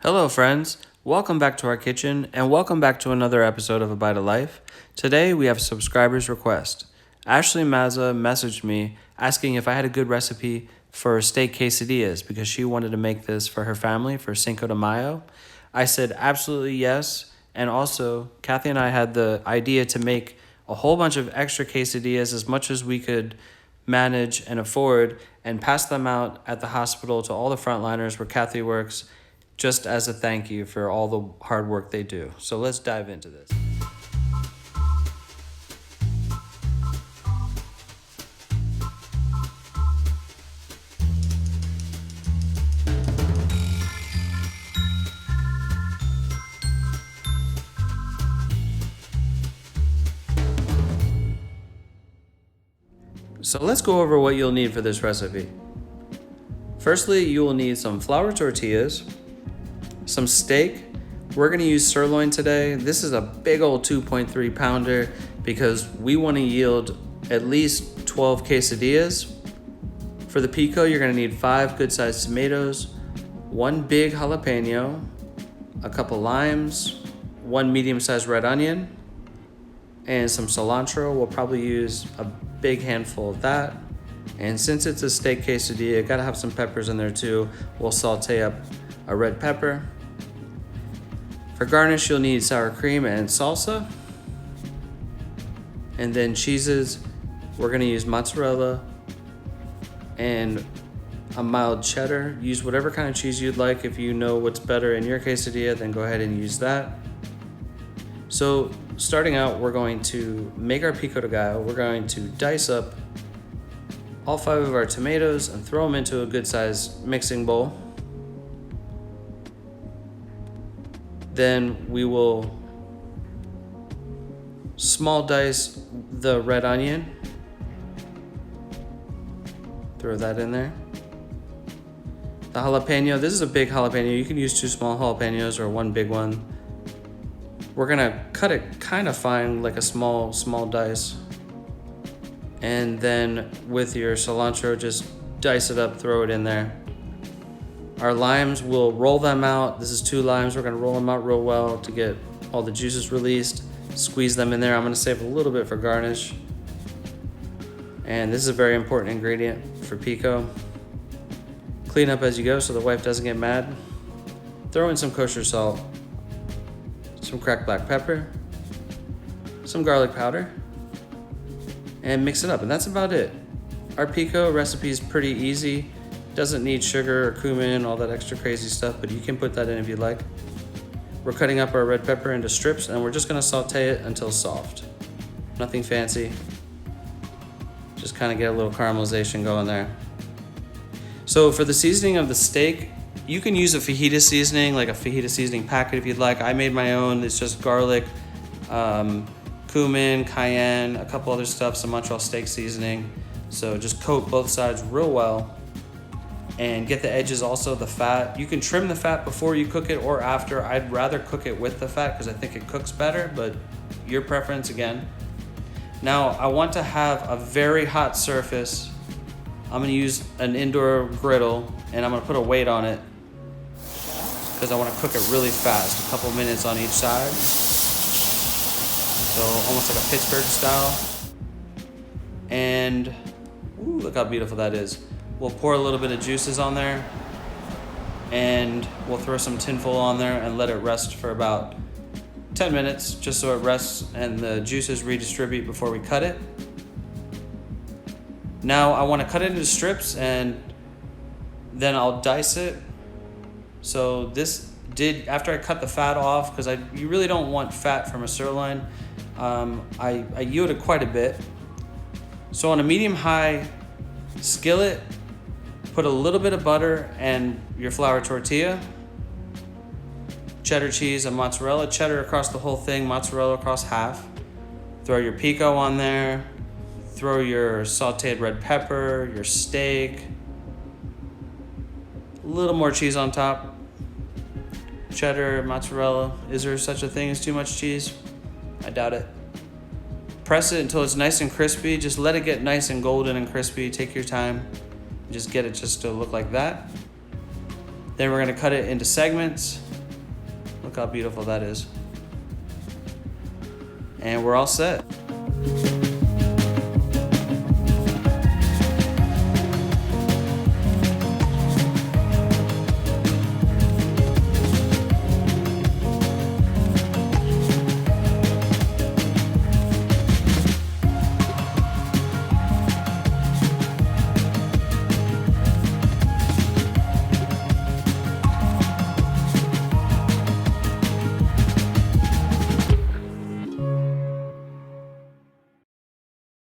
Hello, friends. Welcome back to our kitchen, and welcome back to another episode of A Bite of Life. Today, we have a subscriber's request. Ashley Mazza messaged me asking if I had a good recipe for steak quesadillas because she wanted to make this for her family for Cinco de Mayo. I said absolutely yes, and also, Kathy and I had the idea to make a whole bunch of extra quesadillas as much as we could manage and afford and pass them out at the hospital to all the frontliners where Kathy works, just as a thank you for all the hard work they do. So let's dive into this. So let's go over what you'll need for this recipe. Firstly, you will need some flour tortillas, some steak. We're gonna use sirloin today. This is a big old 2.3 pounder because we wanna yield at least 12 quesadillas. For the pico, you're gonna need 5 good sized tomatoes, 1 big jalapeno, a couple limes, 1 medium sized red onion, and some cilantro. We'll probably use a big handful of that. And since it's a steak quesadilla, gotta have some peppers in there too. We'll saute up a red pepper. For garnish, you'll need sour cream and salsa. And then cheeses, we're gonna use mozzarella and a mild cheddar. Use whatever kind of cheese you'd like. If you know what's better in your quesadilla, then go ahead and use that. So starting out, we're going to make our pico de gallo. We're going to dice up all 5 of our tomatoes and throw them into a good sized mixing bowl. Then we will small dice the red onion. Throw that in there. The jalapeno, this is a big jalapeno. You can use 2 small jalapenos or 1 big one. We're gonna cut it kind of fine, like a small dice. And then with your cilantro, just dice it up, throw it in there. Our limes, we'll roll them out. This is 2 limes. We're gonna roll them out real well to get all the juices released. Squeeze them in there. I'm gonna save a little bit for garnish. And this is a very important ingredient for pico. Clean up as you go so the wife doesn't get mad. Throw in some kosher salt, some cracked black pepper, some garlic powder, and mix it up, and that's about it. Our pico recipe is pretty easy. Doesn't need sugar or cumin, all that extra crazy stuff, but you can put that in if you'd like. We're cutting up our red pepper into strips, and we're just gonna saute it until soft. Nothing fancy. Just kind of get a little caramelization going there. So for the seasoning of the steak, you can use a fajita seasoning, like a fajita seasoning packet if you'd like. I made my own. It's just garlic, cumin, cayenne, a couple other stuff, some Montreal steak seasoning. So just coat both sides real well and get the edges also, the fat. You can trim the fat before you cook it or after. I'd rather cook it with the fat because I think it cooks better, but your preference again. Now I want to have a very hot surface. I'm gonna use an indoor griddle and I'm gonna put a weight on it because I want to cook it really fast, a couple minutes on each side. So almost like a Pittsburgh style. And ooh, look how beautiful that is. We'll pour a little bit of juices on there and we'll throw some tinfoil on there and let it rest for about 10 minutes just so it rests and the juices redistribute before we cut it. Now I want to cut it into strips and then I'll dice it. So this did, after I cut the fat off, because you really don't want fat from a sirloin, I yielded quite a bit. So on a medium-high skillet, put a little bit of butter and your flour tortilla, cheddar cheese and mozzarella, cheddar across the whole thing, mozzarella across half. Throw your pico on there, throw your sauteed red pepper, your steak, a little more cheese on top. Cheddar, mozzarella. Is there such a thing as too much cheese? I doubt it. Press it until it's nice and crispy. Just let it get nice and golden and crispy. Take your time. Just get it just to look like that. Then we're gonna cut it into segments. Look how beautiful that is. And we're all set.